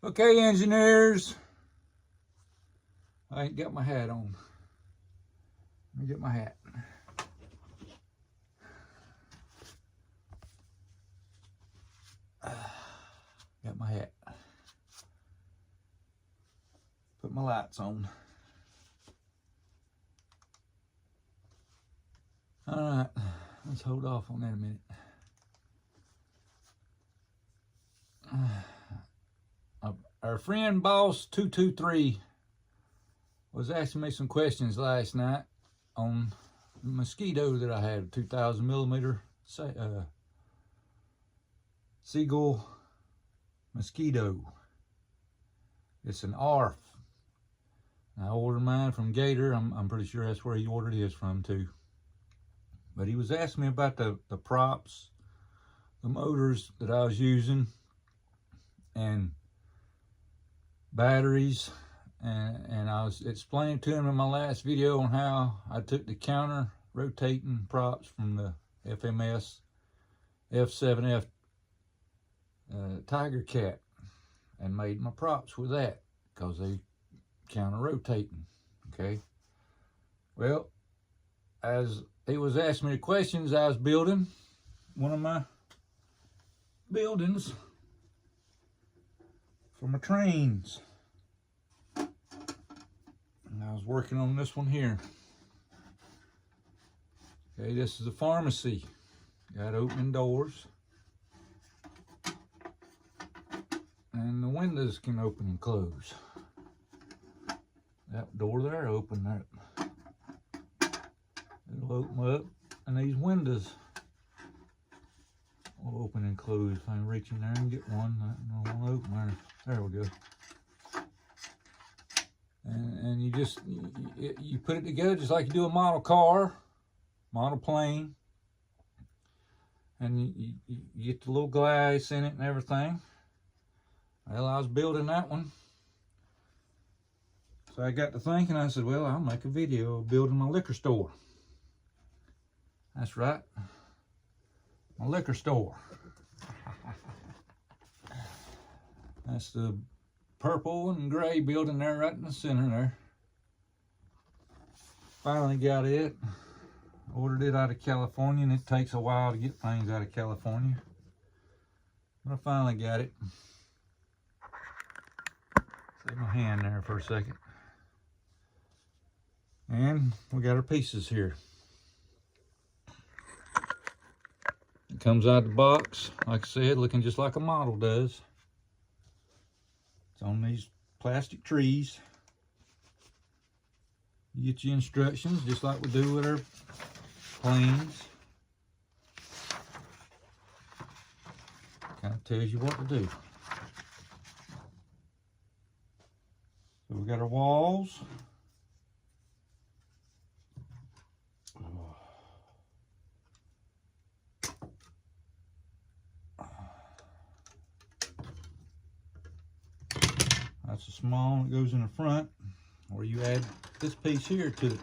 Okay, engineers. I ain't got my hat on. Let me get my hat. Got my hat. Put my lights on. All right, let's hold off on that a minute. Our friend Boss 223 was asking me some questions last night on the mosquito that I had, a 2,000 millimeter Seagull mosquito. It's an ARF. I ordered mine from Gator. I'm pretty sure that's where he ordered his from too. But he was asking me about the props, the motors that I was using, and batteries, and I was explaining to him in my last video on how I took the counter rotating props from the FMS F7F Tiger Cat and made my props with that because they counter rotating. Okay, well, as he was asking me the questions, I was building one of my buildings for my trains. And I was working on this one here. Okay, this is a pharmacy. Got opening doors. And the windows can open and close. That door there, open that. It'll open up, and these windows will open and close. If I can reach in there and get one, I won't open there. There we go. And you put it together just like you do a model car, model plane, and you get the little glass in it and everything. Well, I was building that one, so I got to thinking. I said, well, I'll make a video of building my liquor store. That's right, my liquor store. That's the purple and gray building there right in the center there. Finally got it. Ordered it out of California, and it takes a while to get things out of California. But I finally got it. Save my hand there for a second. And we got our pieces here. It comes out of the box, like I said, looking just like a model does. It's on these plastic trees. You get your instructions just like we do with our planes. Kind of tells you what to do. So we got our walls. That's a small one that goes in the front, or you add this piece here to it.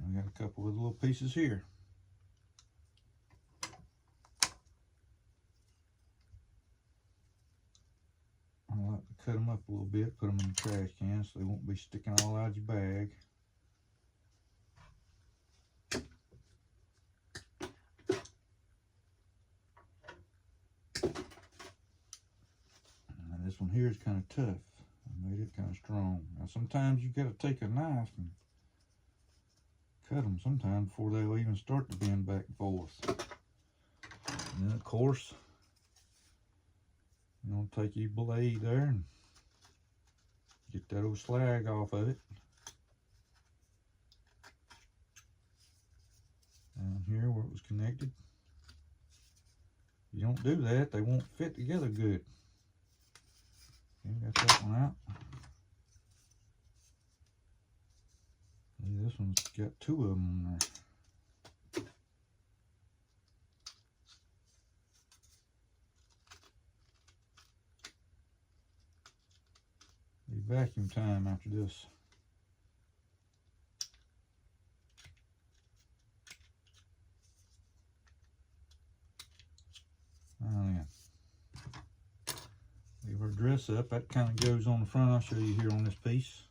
I got a couple of little pieces here. I like to cut them up a little bit, put them in the trash can so they won't be sticking all out of your bag. And this one here is kind of tough. I made it kind of strong. Now sometimes you got to take a knife and cut them sometimes before they'll even start to bend back and forth. And then of course, you're going to take your blade there and get that old slag off of it. Down here where it was connected. If you don't do that, they won't fit together good. Okay, got that one out. See, this one's got two of them on there. Be vacuum time after this. dress up. That kind of goes on the front. I'll show you here on this piece.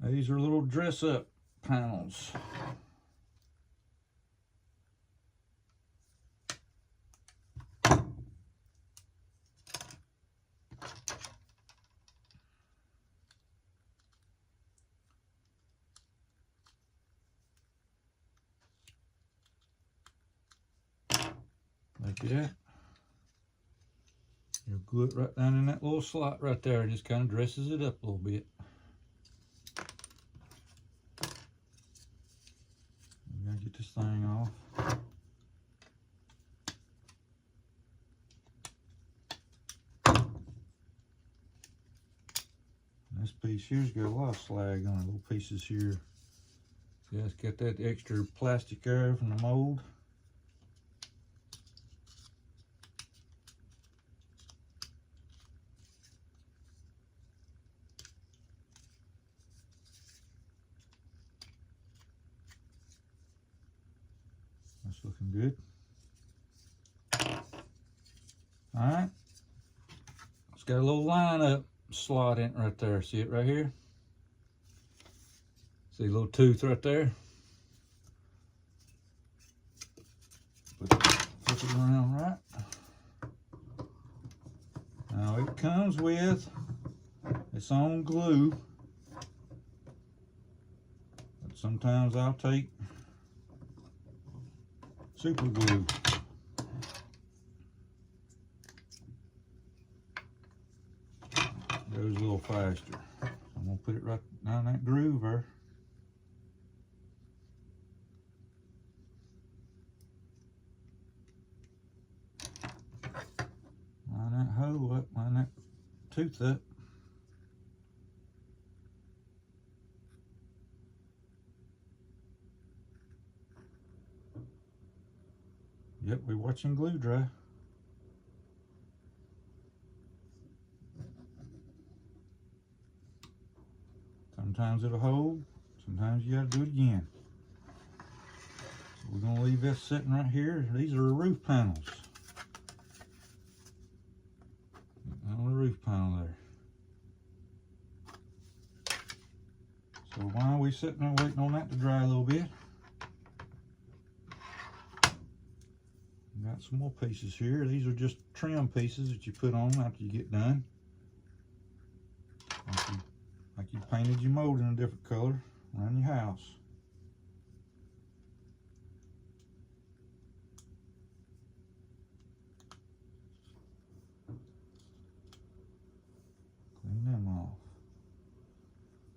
These are little dress up panels. Like that. You'll glue it right down in that little slot right there. It just kind of dresses it up a little bit. You gotta get this thing off. And this piece here's got a lot of slag on it, little pieces here. Yeah, it's got that extra plastic there from the mold. That's looking good. All right. It's got a little line up slot in it right there. See it right here? See a little tooth right there? Flip it around right. Now it comes with its own glue. But sometimes I'll take super glue. Goes a little faster. I'm gonna put it right down that groove there. Line that hole up, line that tooth up. Yep, we're watching glue dry. Sometimes it'll hold, sometimes you gotta do it again. So we're gonna leave this sitting right here. These are roof panels. On the roof panel there. So while we sitting there waiting on that to dry a little bit, got some more pieces here. These are just trim pieces that you put on after you get done. Like you painted your mold in a different color around your house. Clean them off.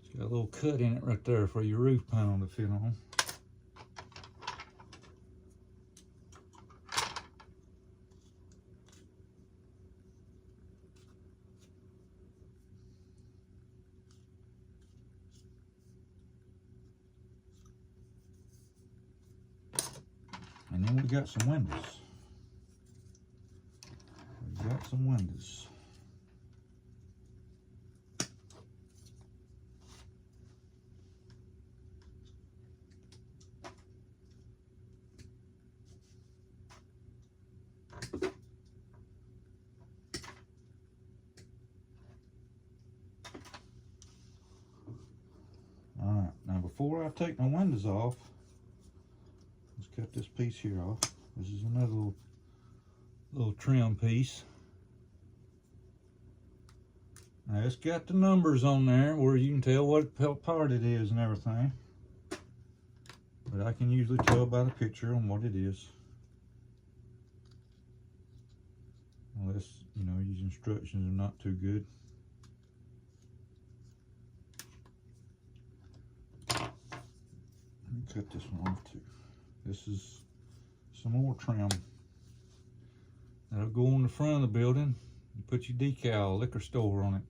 It's got a little cut in it right there for your roof panel to fit on. And then we got some windows. We got some windows. All right, now before I take my windows off, let's cut this piece here off. This is another little trim piece. Now it's got the numbers on there where you can tell what part it is and everything. But I can usually tell by the picture on what it is. Unless, you know, these instructions are not too good. Let me cut this one off too. This is some more trim. That'll go on the front of the building. You put your decal, liquor store on it.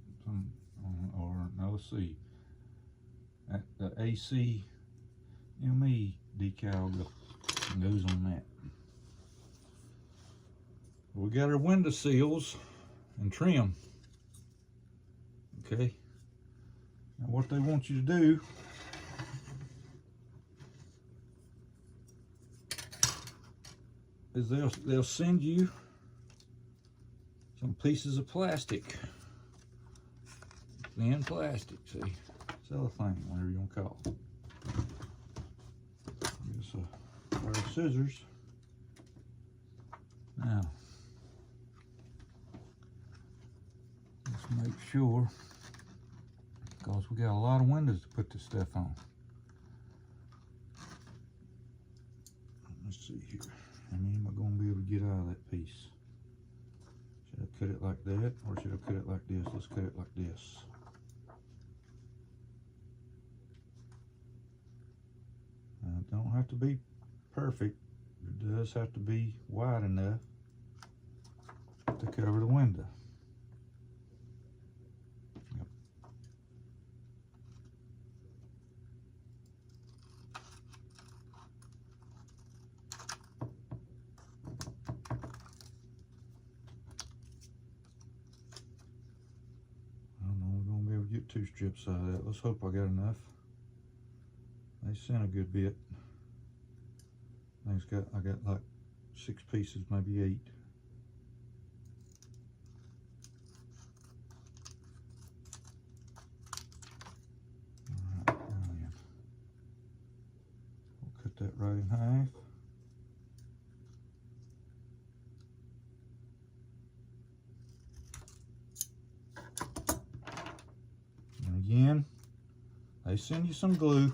Or now let's see. The ACME decal goes on that. We got our window sills and trim. Okay. Now what they want you to do is they'll send you some pieces of plastic, thin plastic, see, cellophane, whatever you want to call it. Just a pair of scissors. Now, let's make sure, because we got a lot of windows to put this stuff on. Let's see here. How many am I going to be able to get out of that piece? Should I cut it like that, or should I cut it like this? Let's cut it like this. Now, it don't have to be perfect. It does have to be wide enough to cover the window. Yep. I don't know, we're going to be able to get 2 strips out of that. Let's hope I got enough. They sent a good bit. I got like 6 pieces, maybe 8. Alright, now then. We'll cut that right in half. And again, they send you some glue.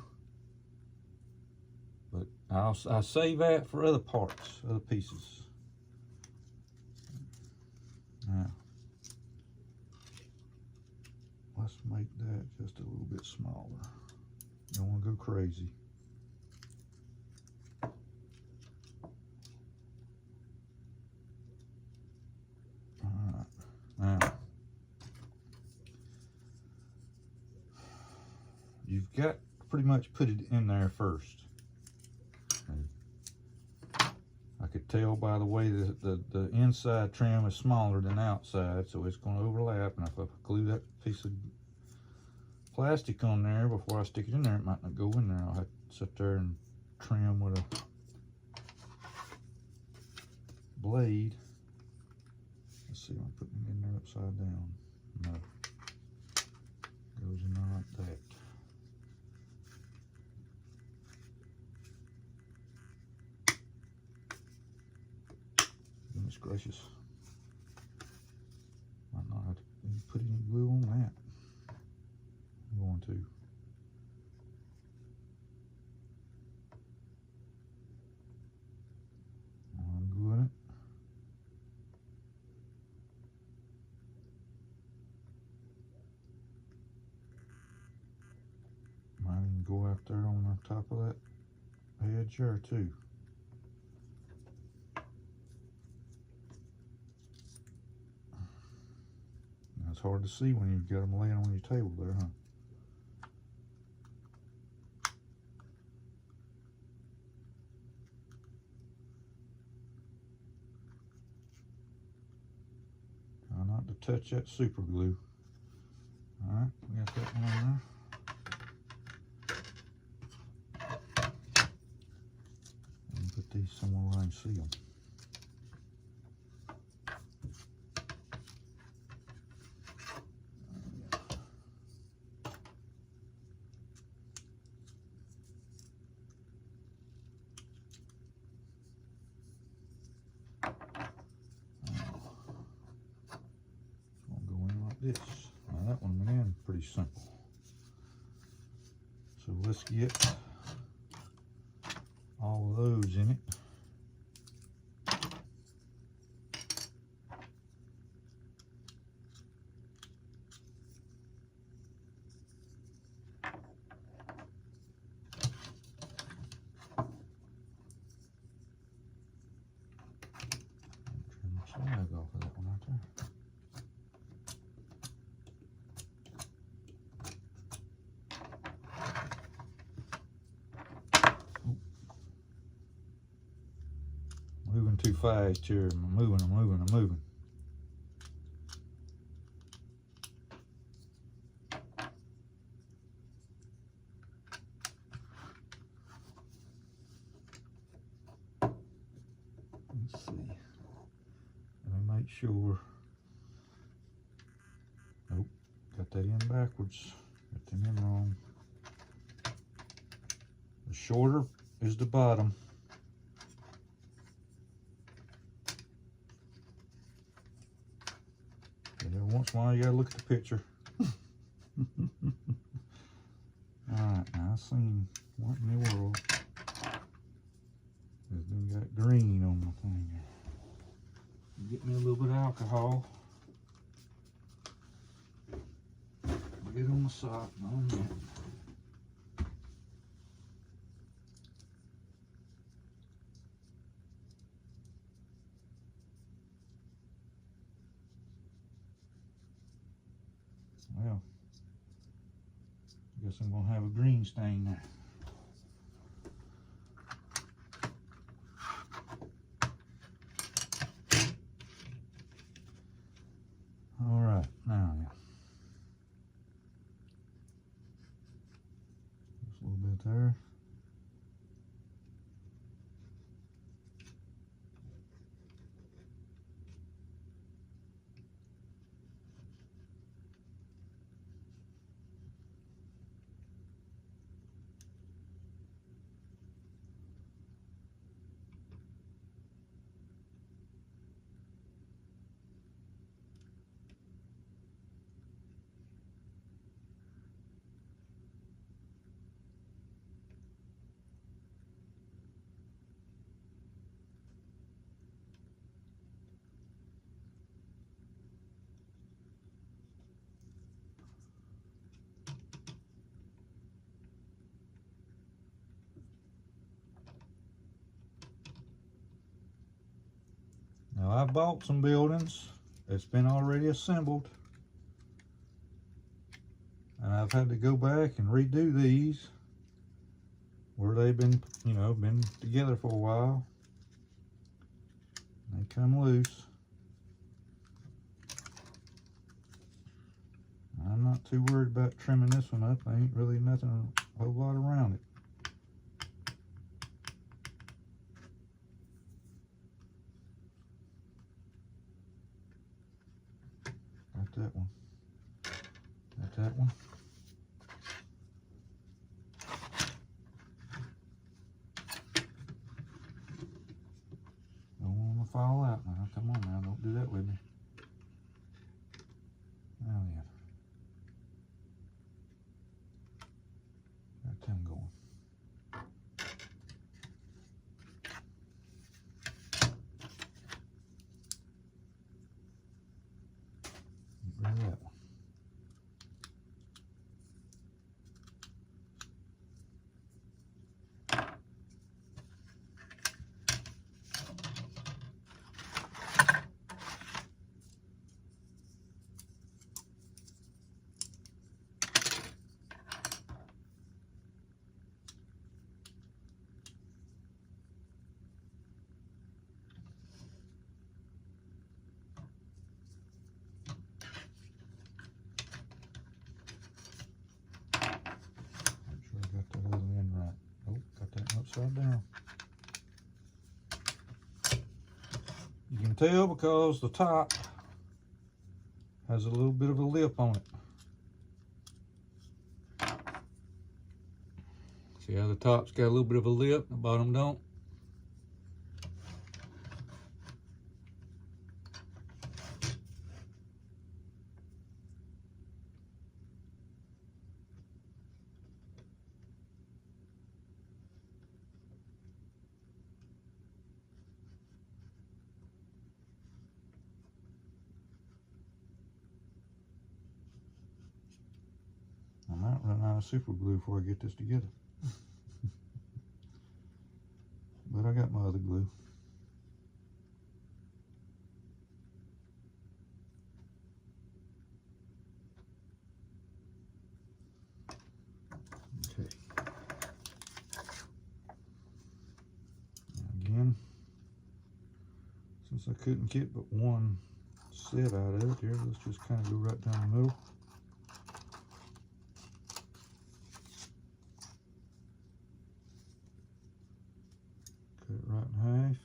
I'll save that for other parts, other pieces. Now, let's make that just a little bit smaller. Don't want to go crazy. Alright, now, you've got to pretty much put it in there first. I could tell by the way the inside trim is smaller than the outside, so it's going to overlap. And if I glue that piece of plastic on there before I stick it in there, it might not go in there. I'll have to sit there and trim with a blade. Let's see, I'm putting it in there upside down. No, goes in there like that. Goodness gracious. Might not have to put any glue on that. I'm going to. I'm gluing it. Might even go out there on the top of that edge there too. It's hard to see when you've got them laying on your table there, huh? Try not to touch that super glue. Alright, we got that one on there. And put these somewhere where I can see them. This. Now that one went in pretty simple. So let's get all of those in it. Trim the slag off of that one right there. Moving too fast here. I'm moving. make sure. Nope, got that in backwards. Got them in wrong. The shorter is the bottom. And every once in a while you gotta look at the picture. Alright, now I seen what in the world. It's been got green on my thing. Get me a little bit of alcohol. Get on the sock and on that. Well, I guess I'm gonna have a green stain there. All right, now yeah. Just a little bit there. Now I bought some buildings that's been already assembled, and I've had to go back and redo these where they've been, you know, been together for a while. They come loose. I'm not too worried about trimming this one up. There ain't really nothing, a whole lot around it. Got that one. Got that one. Don't want to fall out now. Come on now, don't do that with me. Now then. Got them going. Get rid of that one. Got that other end right. Oh, got that one upside down. You can tell because the top has a little bit of a lip on it. See how the top's got a little bit of a lip, the bottom don't? I might run out of super glue before I get this together. But I got my other glue. Okay. Now again, since I couldn't get but one set out of it here, let's just kind of go right down the middle. Cut it right in half.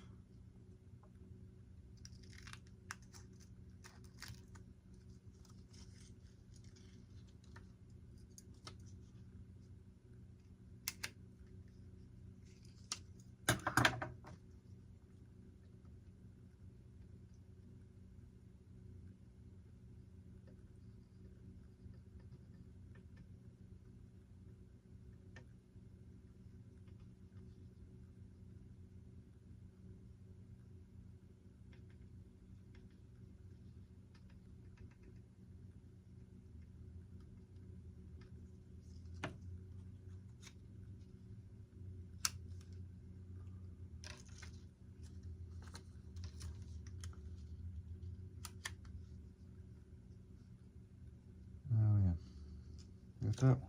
got that one.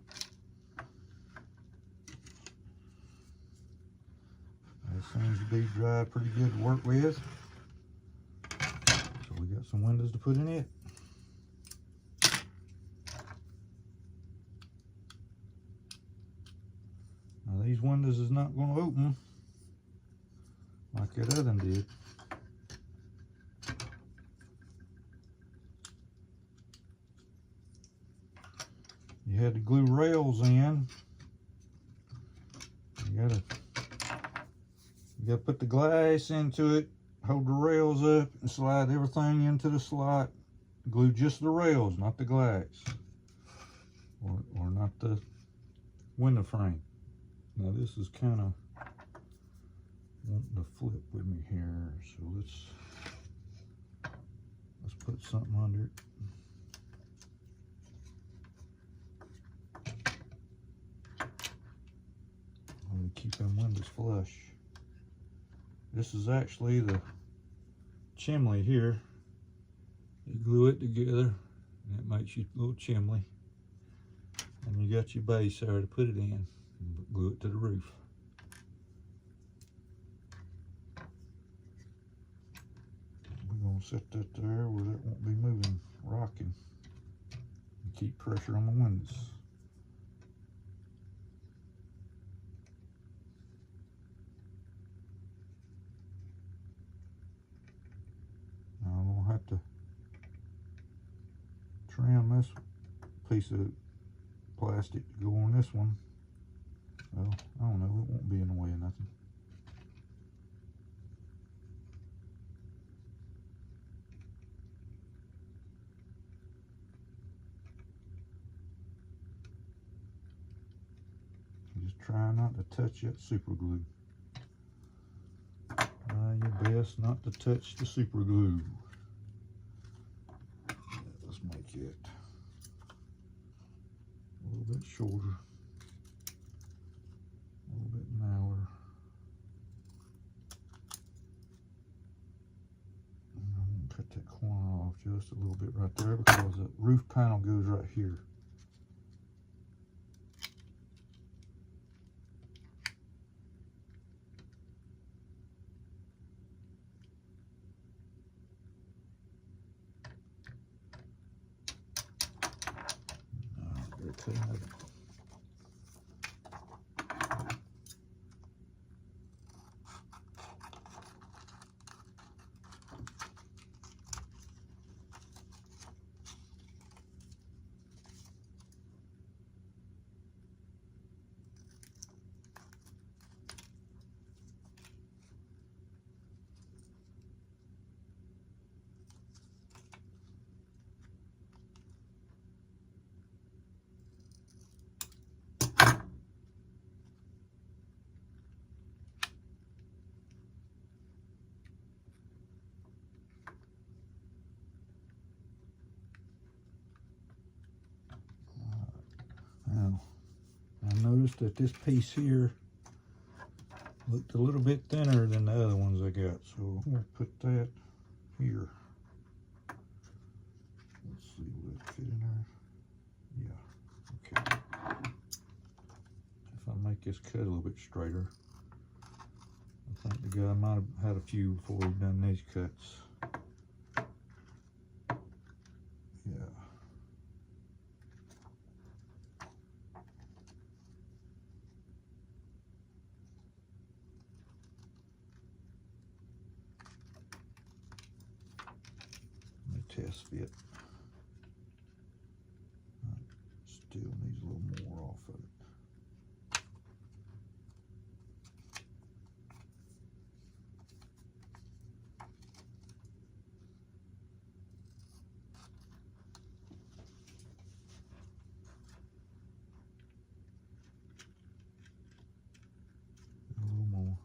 It seems to be dried pretty good to work with. So we got some windows to put in it. Now these windows is not going to open like that other one did. You had to glue rails in. You gotta put the glass into it, hold the rails up, and slide everything into the slot. Glue just the rails, not the glass, or not the window frame. Now this is kind of wanting to flip with me here, so let's put something under it. I'm gonna keep them windows flush. This is actually the chimney here. You glue it together, and it makes you a little chimney. And you got your base there to put it in, and glue it to the roof. We're gonna set that there where that won't be moving, rocking, and keep pressure on the windows. Now I'm gonna have to trim this piece of plastic to go on this one. Well, I don't know, it won't be in the way of nothing. Just try not to touch that super glue. Try your best not to touch the super glue. Let's make it a little bit shorter, a little bit narrower. And I'm going to cut that corner off just a little bit right there because the roof panel goes right here. Okay. Now, I noticed that this piece here looked a little bit thinner than the other ones I got, so I'm going to put that here. Let's see, will it fit in there? Yeah, okay. If I make this cut a little bit straighter, I think the guy might have had a few before he done these cuts. Yeah. Test fit. Still needs a little more off of it. A little more.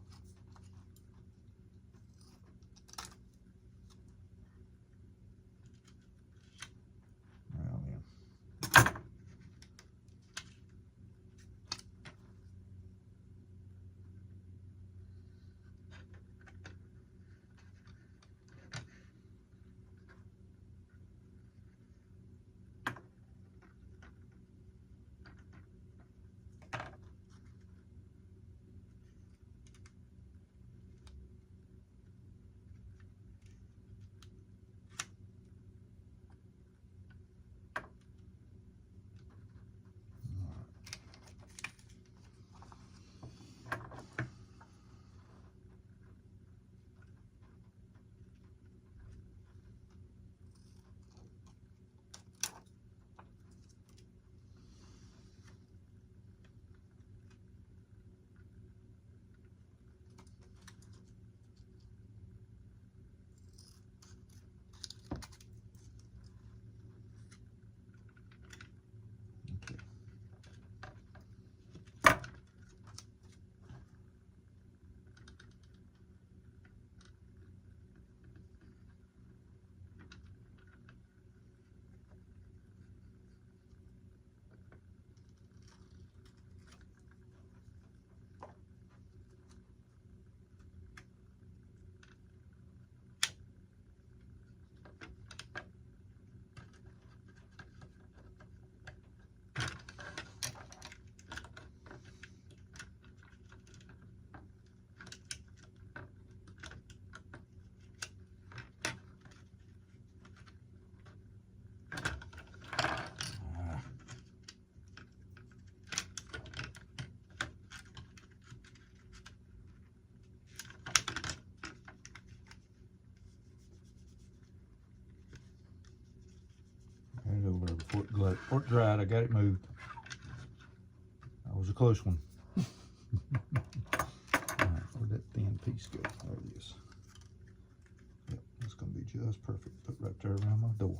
but before it dried, I got it moved. That was a close one. Alright, where'd that thin piece go? There it is. Yep, that's gonna be just perfect. Put right there around my door.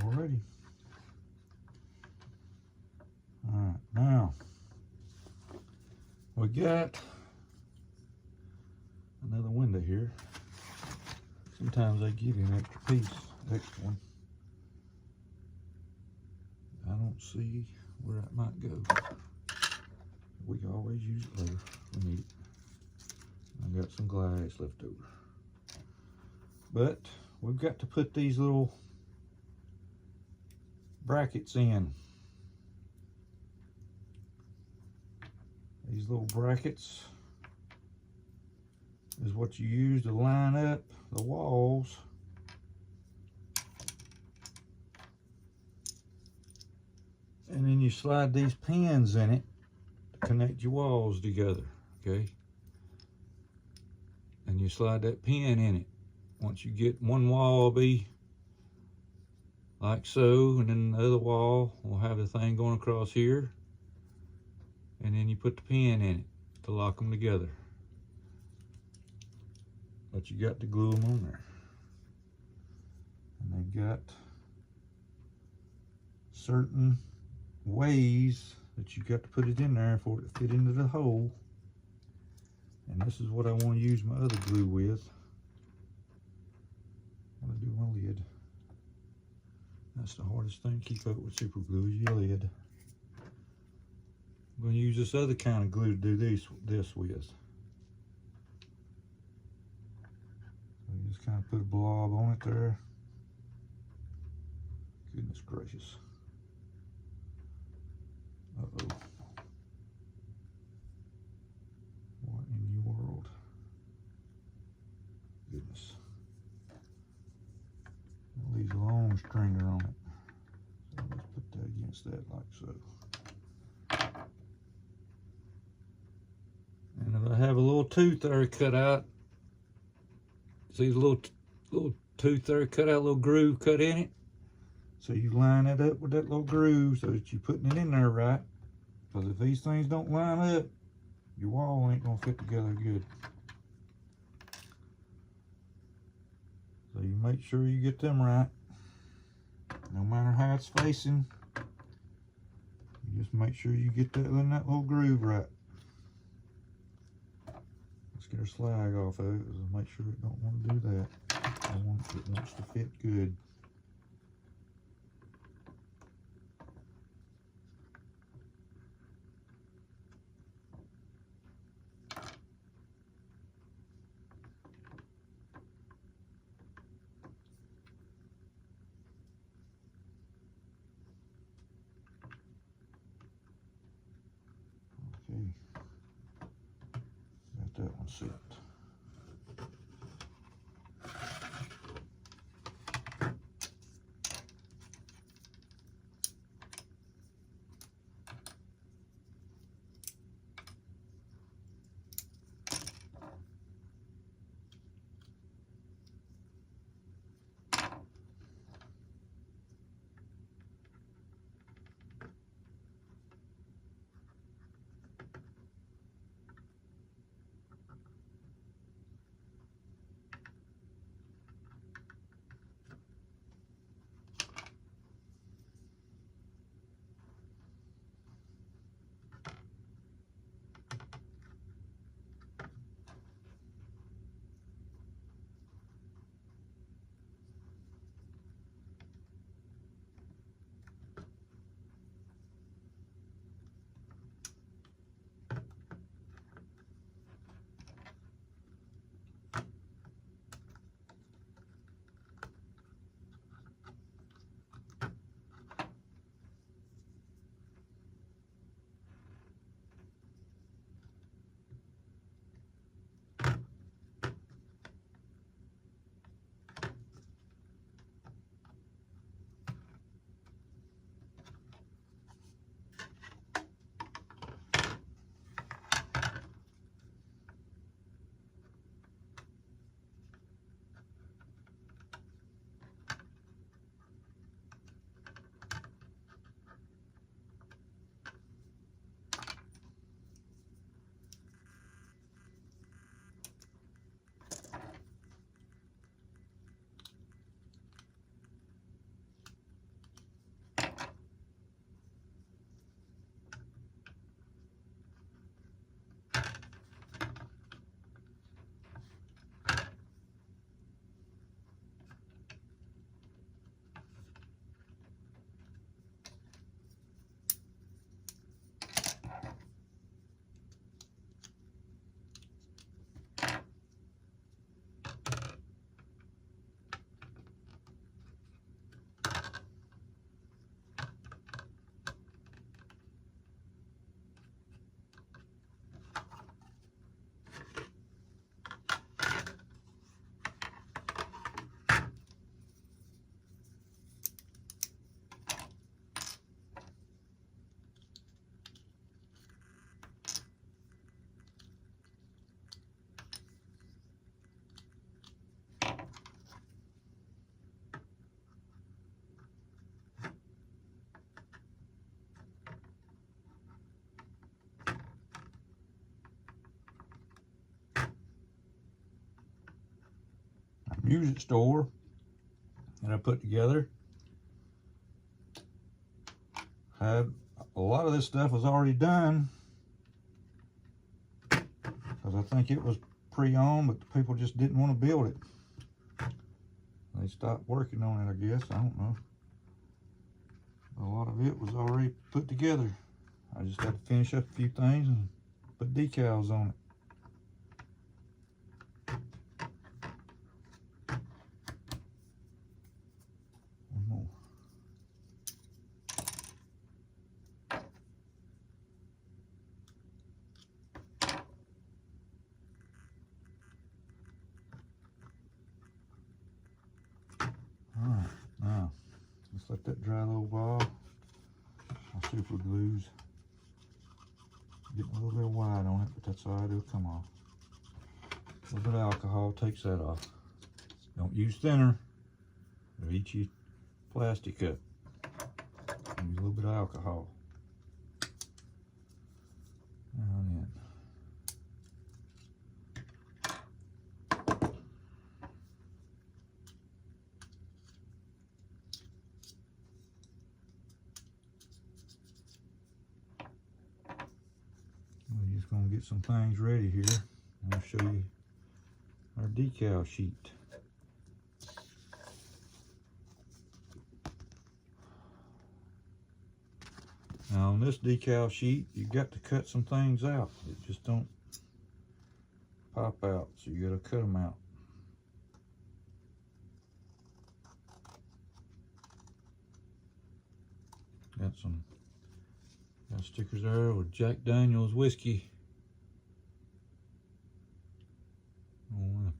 Alrighty. Alright, now we got another window here. Sometimes they give you an extra piece, extra one. I don't see where that might go. We can always use it later if we need it. I got some glass left over. But we've got to put these little brackets in. These little brackets is what you use to line up the walls and then you slide these pins in it to connect your walls together, okay? And you slide that pin in it. Once you get one wall be like so, and then the other wall will have the thing going across here, and then you put the pin in it to lock them together. But you got to glue them on there. And they've got certain ways that you got to put it in there for it to fit into the hole. And this is what I want to use my other glue with. I'm going to do my lid. That's the hardest thing to keep up with super glue is your lid. I'm going to use this other kind of glue to do this with. So you just kind of put a blob on it there. Goodness gracious. Uh-oh. What in the world? Goodness. It leaves a long stringer on it. So let's put that against that like so. And if I have a little tooth there cut out, see the little tooth there cut out, a little groove cut in it? So you line it up with that little groove so that you're putting it in there right. Because if these things don't line up, your wall ain't gonna fit together good. So you make sure you get them right. No matter how it's facing, you just make sure you get that in that little groove right. Let's get our slag off of it, because make sure it don't want to do that. It wants to fit good. Okay, got that one set. music store that I put together. Had a lot of this stuff was already done because I think it was pre-owned, but the people just didn't want to build it. They stopped working on it, I guess. I don't know. A lot of it was already put together. I just had to finish up a few things and put decals on it. One more. Alright, now let's let that dry a little while. My super glue's getting a little bit wide on it, but that's alright, it'll come off. A little bit of alcohol takes that off. Don't use thinner, it'll eat your plastic up. Use a little bit of alcohol. And then we're just going to get some things ready here. I'll show you our decal sheet. Now on this decal sheet, you've got to cut some things out. It just don't pop out, so you got to cut them out. Got stickers there with Jack Daniel's whiskey. I want to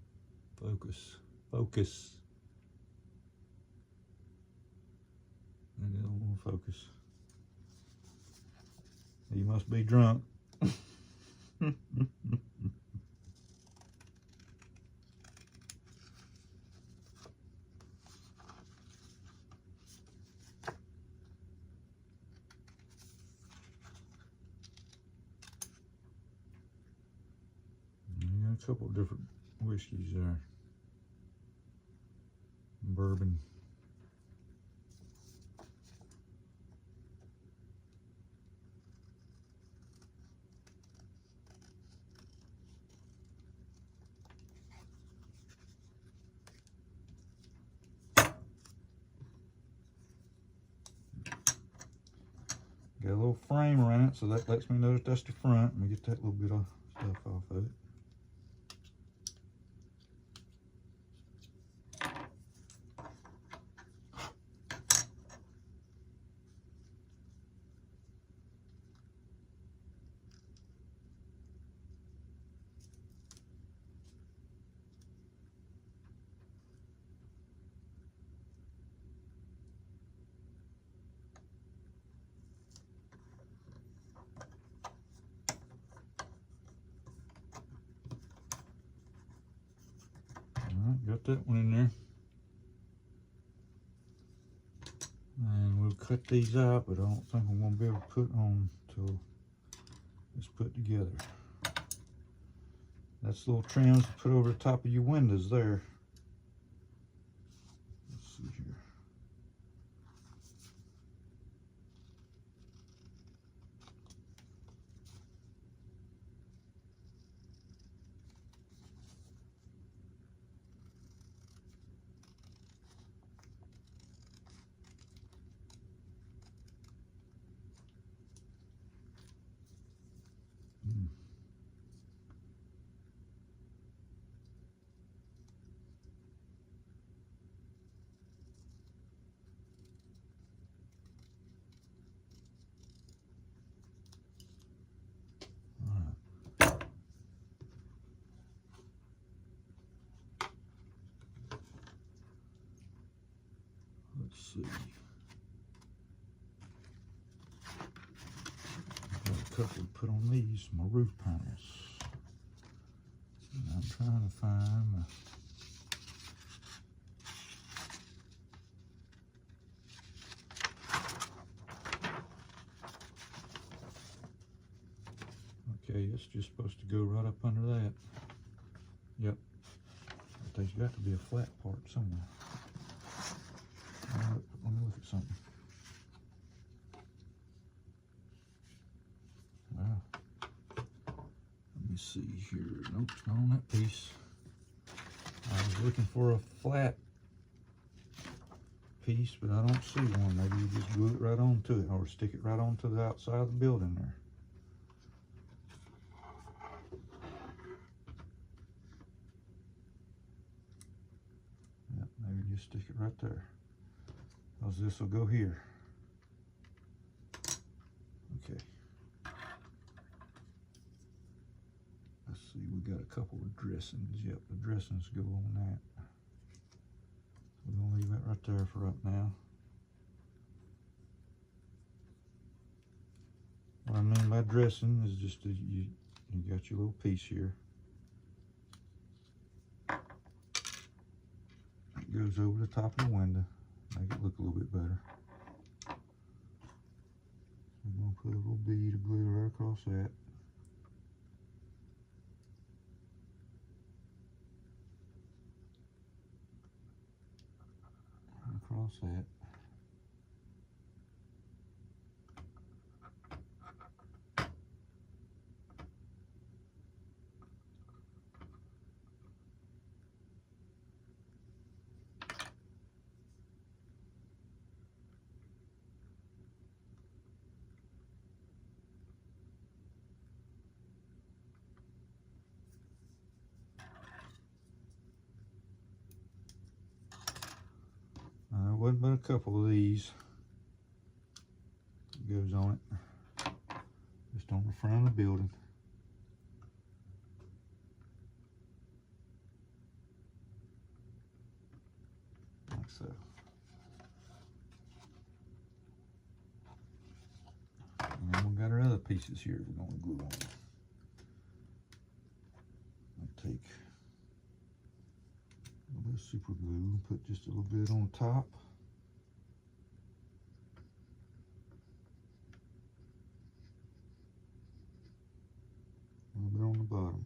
focus. Maybe I don't want to focus. You must be drunk. A couple of different whiskeys there. Bourbon. Got a little frame around it, so that lets me know that that's the front. Let me get that little bit of stuff off of it. Got that one in there. And we'll cut these out, but I don't think I'm going to be able to put on until it's put together. That's little trims to put over the top of your windows there. Let's see here. Let's see. Got a couple to put on these, my roof panels. And I'm trying to find okay, it's just supposed to go right up under that. Yep. there's got to be a flat part somewhere. Let me look at something. Wow. Let me see here. Nope, it's not on that piece. I was looking for a flat piece, but I don't see one. Maybe you just glue it right onto it or stick it right onto the outside of the building there. Yep, maybe just stick it right there, because this will go here. Okay. Let's see, we got a couple of dressings. Yep, the dressings go on that. We're gonna leave that right there for right now. What I mean by dressing is just that you got your little piece here. It goes over the top of the window, make it look a little bit better. We're gonna put a little bead of glue right across that. Across that. There wasn't but a couple of these. It goes on it, just on the front of the building. Like so. And then we got our other pieces here we're going to glue on. I'll take a little bit of super glue and put just a little bit on top. A little bit on the bottom.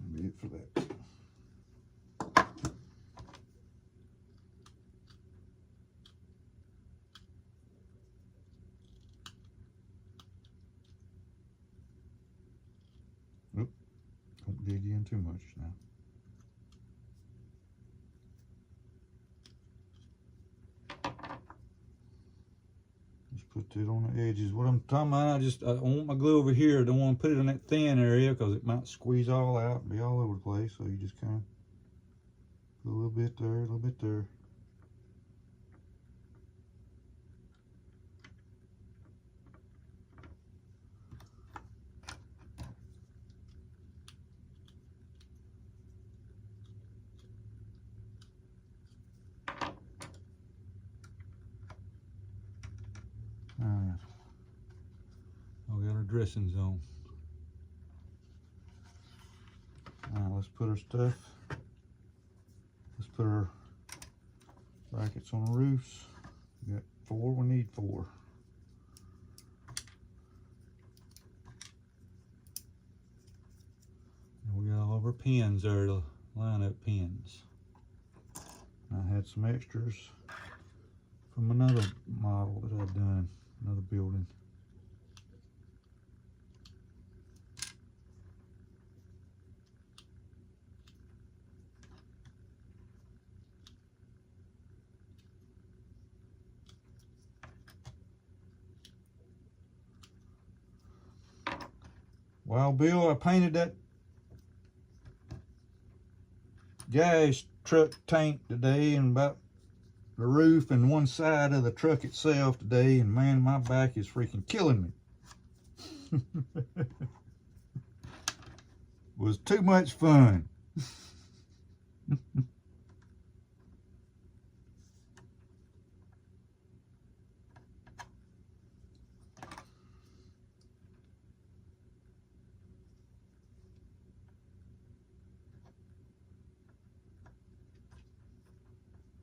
That'll be it for that. Oop, don't dig in too much now. Just put that on the edges. What I'm talking about, I want my glue over here. I don't want to put it in that thin area because it might squeeze all out and be all over the place. So you just kind of put a little bit there, a little bit there. Alright, we got our dressings on. Alright, let's put our stuff. Let's put our brackets on the roofs. We got 4, we need 4. And we got all of our pins there to line up pins. I had some extras from another model that I've done, another building. Well, Bill, I painted that gas truck tank today and about the roof and one side of the truck itself today, and man, my back is freaking killing me. was too much fun.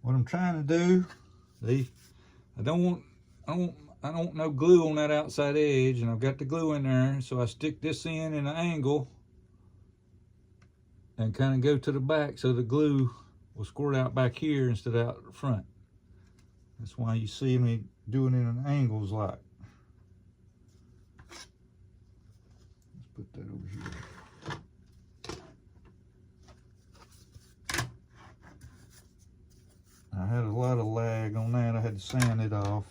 What I'm trying to do, see, I don't want no glue on that outside edge, and I've got the glue in there, so I stick this in an angle and kind of go to the back so the glue will squirt out back here instead of out the front. That's why you see me doing it in angles like. Let's put that over here. I had a lot of lag on that. I had to sand it off.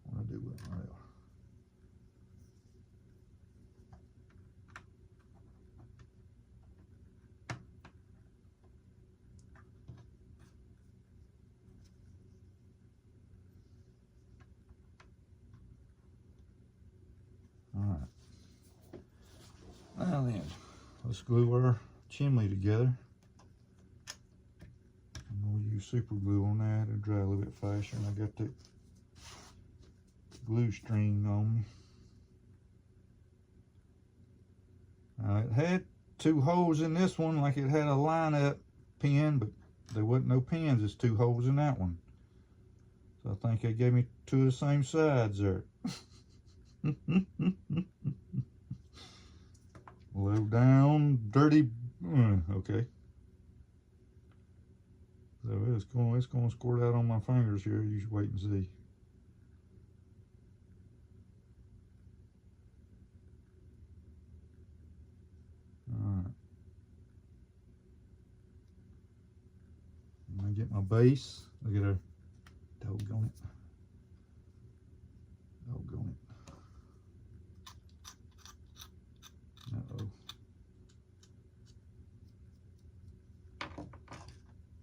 What do I do with it? Alright. Now then, let's glue our chimney together. I'm going to use super glue on that. It'll dry a little bit faster, and I got the glue string on me. Now it had two holes in this one, like it had a line-up pin, but there wasn't no pins. There's two holes in that one. So I think they gave me two of the same sides there. Low down, dirty. Okay. So it's going to squirt out on my fingers here. You should wait and see. All right. I'm gonna get my base. Look at her. Doggone it. Doggone it. Uh-oh.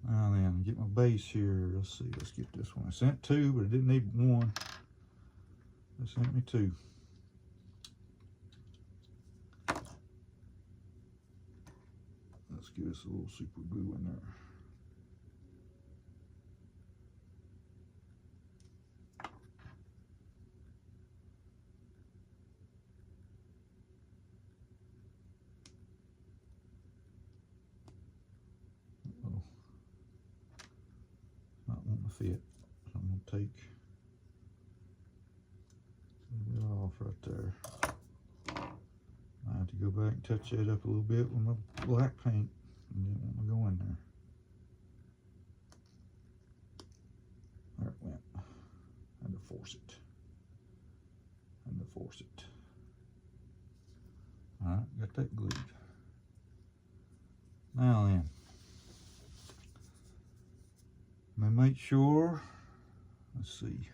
Now then, get my base here. Let's see, let's get this one. I sent two, but it didn't need one. They sent me two. Let's get us a little super glue in there. Not wanting to fit. So I'm going to take it off right there. I have to go back and touch that up a little bit with my black paint. And didn't want to go in there. There it went. Had to force it. Had to force it. Alright, got that glued. Now then, I'm gonna make sure, let's see,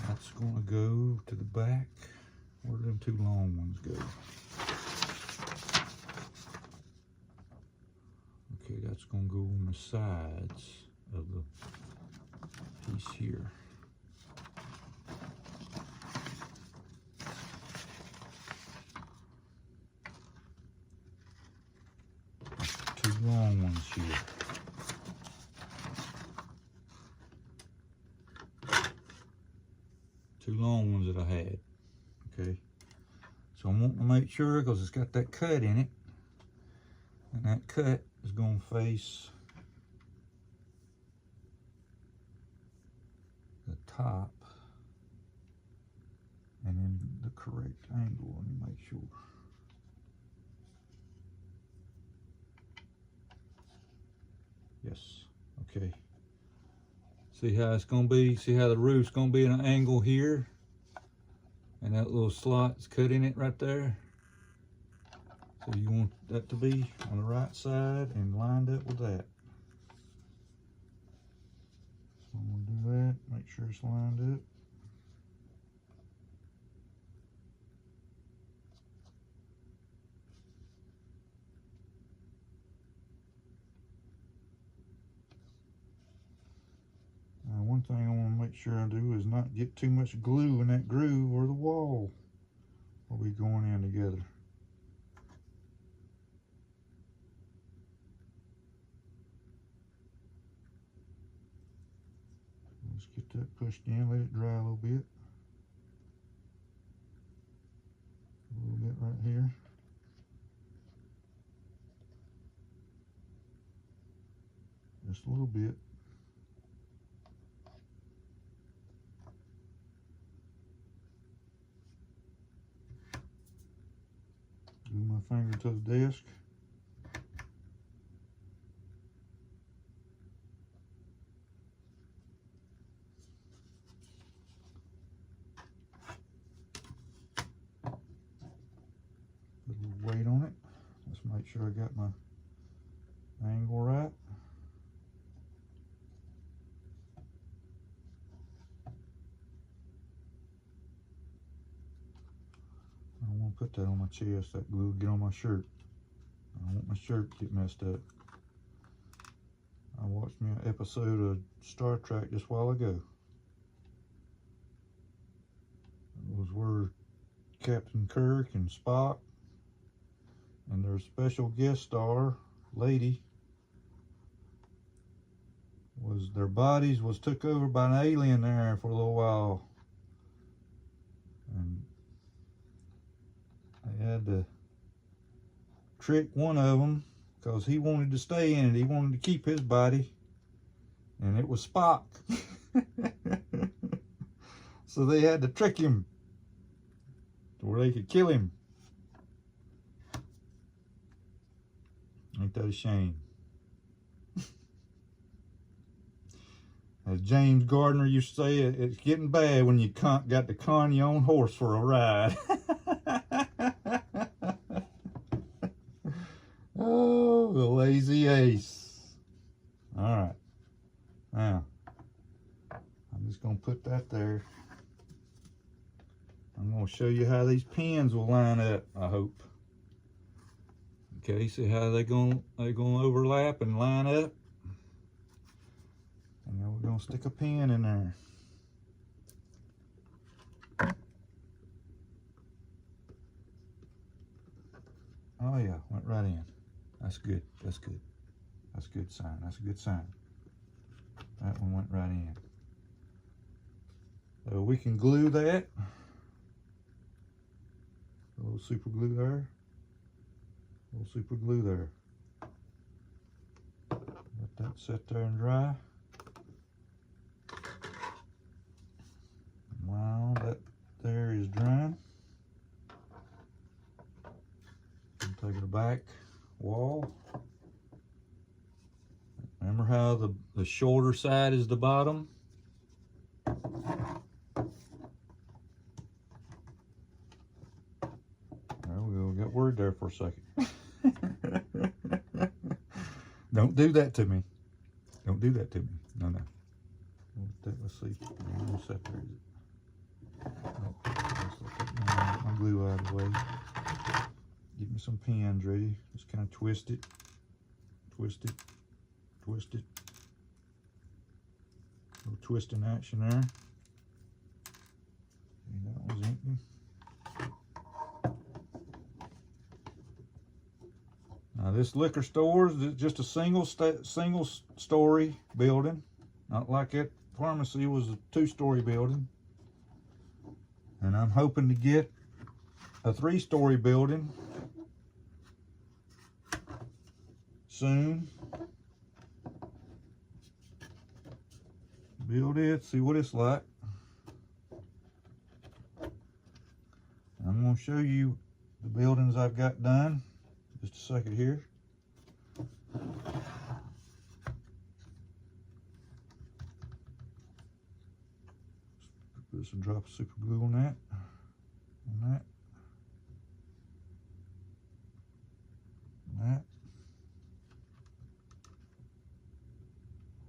that's gonna go to the back. Where do them two long ones go? Okay, that's gonna go on the sides of the piece here. Two long ones here. Two long ones that I had. Okay, so I'm wanting to make sure, because it's got that cut in it, and that cut is going to face the top and in the correct angle. Let me make sure. Yes, okay. See how it's going to be? See how the roof's going to be in an angle here? And that little slot's cut in it right there. So you want that to be on the right side and lined up with that. So I'm going to do that, make sure it's lined up. one thing I want to make sure I do is not get too much glue in that groove or the wall will be going in together. Let's get that pushed in, let it dry a little bit. A little bit right here. Just a little bit. Glue my finger to the desk. Put a little weight on it. Let's make sure I got my angle right. I don't want to put that on my chest. That glue will get on my shirt. I don't want my shirt to get messed up. I watched me an episode of Star Trek just a while ago. It was where Captain Kirk and Spock and their special guest star lady was, their bodies was took over by an alien there for a little while, and they had to trick one of them because he wanted to stay in it. He wanted to keep his body, and it was Spock. So they had to trick him to where they could kill him. Ain't that a shame? As James Gardner used to say, it's getting bad when you got to con your own horse for a ride. Oh, the lazy ace. All right. Now, I'm just going to put that there. I'm going to show you how these pins will line up, I hope. Okay, see how they're going to overlap and line up? And then we're going to stick a pin in there. Oh yeah, went right in. That's good, that's good. That's a good sign, that's a good sign. That one went right in. So we can glue that. A little super glue there. A little super glue there. Let that sit there and dry. While that there is drying, take it back wall. Remember how the shorter side is the bottom? There we go, got word there for a second. Don't do that to me. Don't do that to me. No, no. Let's see. How separate is it? Oh, let's get my glue out of the way. Get me some pins ready. Just kind of twist it, twist it, twist it. A little twisting action there. Okay, that one's empty. Now this liquor store is just a single story building, not like that pharmacy was a 2-story building. And I'm hoping to get a 3-story building soon. Build it, see what it's like. I'm going to show you the buildings I've got done. Just a second here. Put some drop of super glue on that. On that. On that.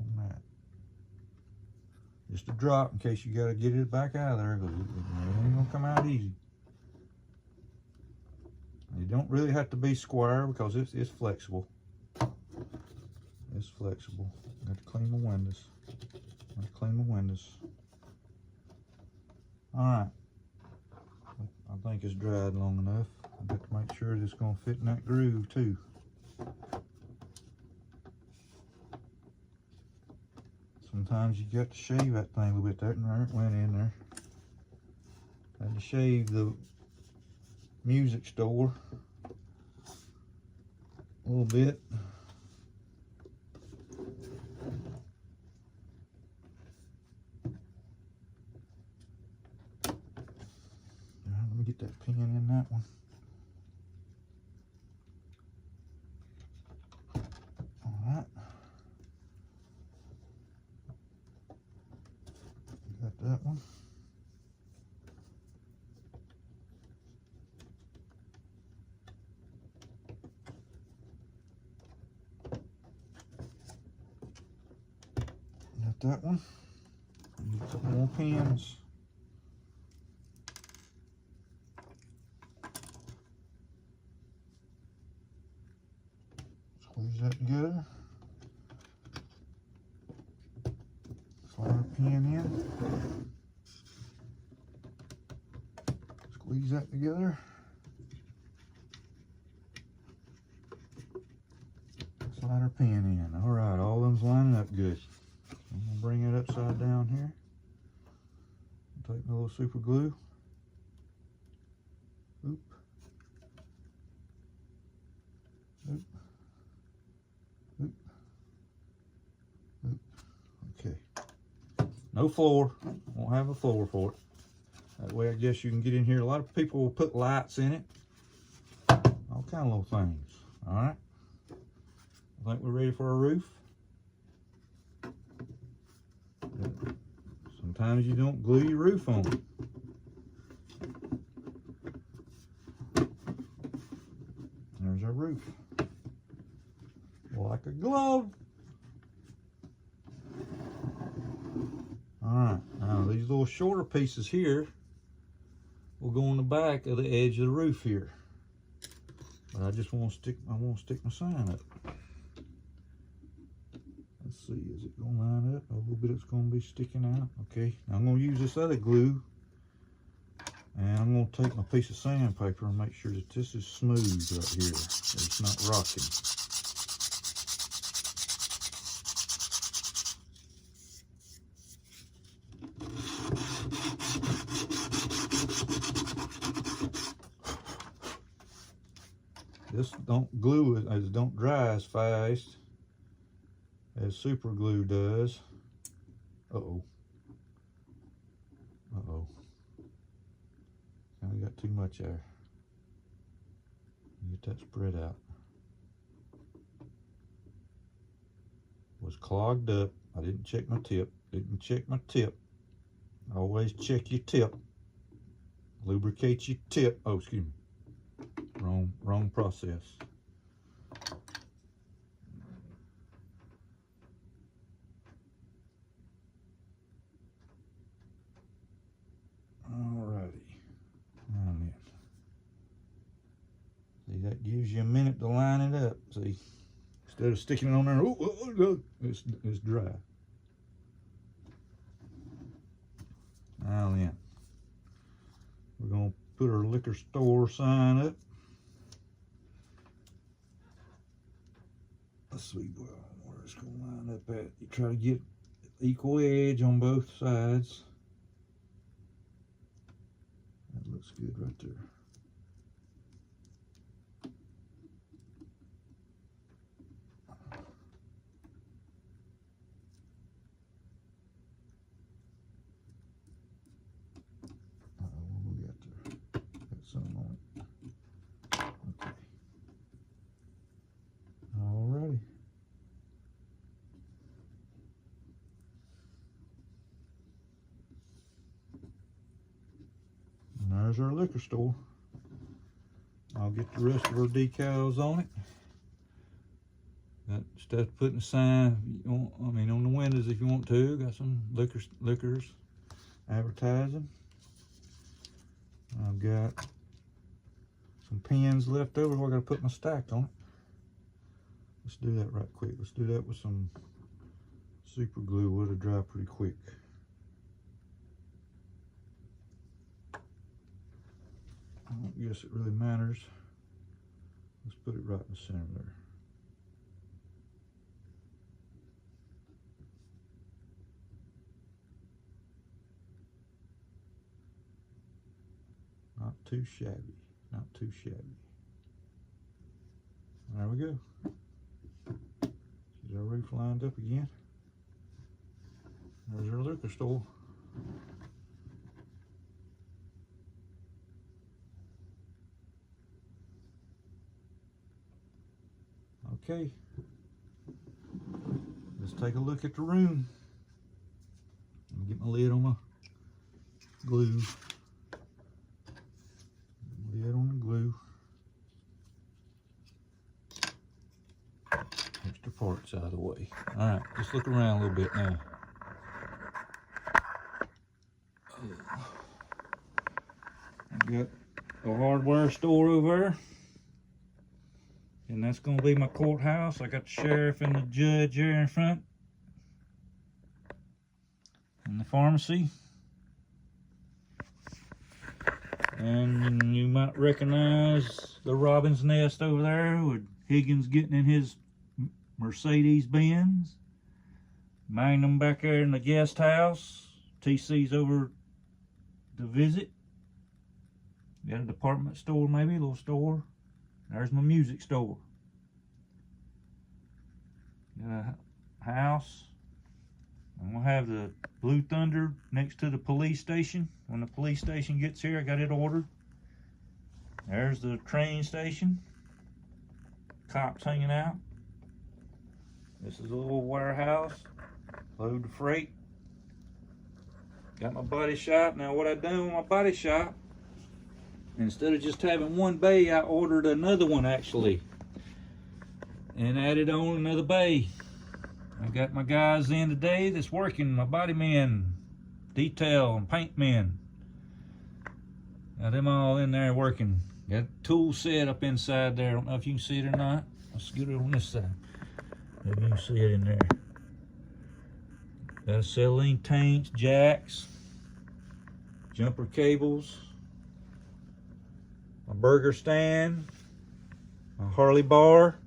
On that. Just a drop in case you got to get it back out of there, because it ain't going to come out easy. You don't really have to be square because it's flexible. It's flexible. I got to clean my windows. I have to clean clean my windows. Alright, I think it's dried long enough. I've got to make sure it's going to fit in that groove too. Sometimes you got to shave that thing a little bit. There it went in there. Had to shave the music store a little bit. Let me get that pin in that one. Alright. Got that one. Got that one. Need a couple more pins. Squeeze that together. Slide a pin in. Squeeze that together. Slide our pin in. All right, all of them's lining up good. I'm gonna bring it upside down here. Take my little super glue. Oop. Oop. Oop. Oop. Okay. No floor. Won't have a floor for it. That way I guess you can get in here. A lot of people will put lights in it. All kind of little things. Alright. I think we're ready for a roof. Sometimes you don't glue your roof on. There's our roof. Like a glove. Alright, now these little shorter pieces here will go on the back of the edge of the roof here. But I just want to stick my sign up. Let's see, is it going to line up? A little bit it's going to be sticking out. Okay, now I'm going to use this other glue. And I'm going to take my piece of sandpaper and make sure that this is smooth right here. That it's not rocking. This don't glue it don't dry as fast as super glue does. Uh-oh. Uh-oh. Now we got too much there. Get that spread out. Was clogged up. I didn't check my tip. Didn't check my tip. Always check your tip. Lubricate your tip. Oh, excuse me. Wrong process. Alrighty. Now then. See, that gives you a minute to line it up. See, instead of sticking it on there, it's dry. Now then, we're gonna put our liquor store sign up. Let's see where it's gonna line up at. You try to get equal edge on both sides. That looks good right there. What we got there? Got some on it. Okay. Alrighty. And there's our liquor store. I'll get the rest of our decals on it. Got stuff putting a sign, on the windows if you want to. Got some liquors advertising. I've got some pins left over where I gotta put my stack on it. Let's do that right quick. Let's do that with some super glue. It'll dry pretty quick. guess it really matters. Let's put it right in the center there. Not too shabby, not too shabby. There we go. Is our roof lined up again? There's our liquor store. Okay, let's take a look at the room. Let me get my lid on my glue. Lid on the glue. Extra parts out of the way. All right, just look around a little bit now. I've got a hardware store over there. And that's going to be my courthouse. I got the sheriff and the judge here in front. And the pharmacy. And you might recognize the robin's nest over there with Higgins getting in his Mercedes Benz. Magnum back there in the guest house. TC's over to visit. Got a department store, maybe a little store. There's my music store. Got a house. I'm gonna have the Blue Thunder next to the police station. When the police station gets here, I got it ordered. There's the train station. Cops hanging out. This is a little warehouse. Load the freight. Got my body shop. Now what I done with my body shop, instead of just having one bay, I ordered another one actually and added on another bay. I got my guys in today that's working, my body men, detail and paint men. Got them all in there working. Got a tool set up inside there. I don't know if you can see it or not. I'll scoot it on this side. Maybe you can see it in there. Got acetylene tanks, jacks, jumper cables, my burger stand, my Harley bar,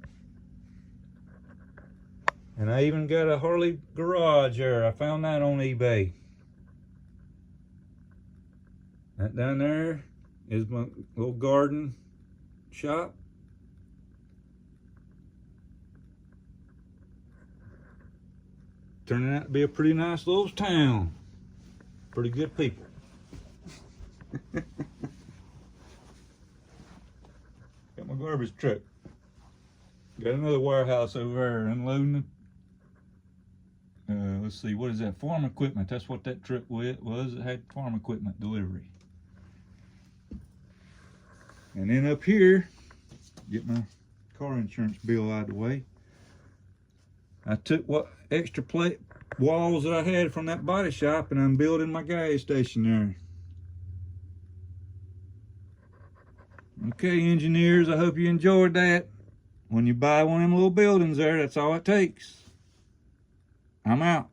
and I even got a Harley garage there. I found that on eBay. That down there is my little garden shop. Turning out to be a pretty nice little town. Pretty good people. Got my garbage truck. Got another warehouse over there unloading it. Let's see, what is that? Farm equipment. That's what that truck was. It had farm equipment delivery. And then up here, get my car insurance bill out of the way. I took what extra plate walls that I had from that body shop and I'm building my gas station there. Okay, engineers, I hope you enjoyed that. When you buy one of them little buildings there, that's all it takes. I'm out.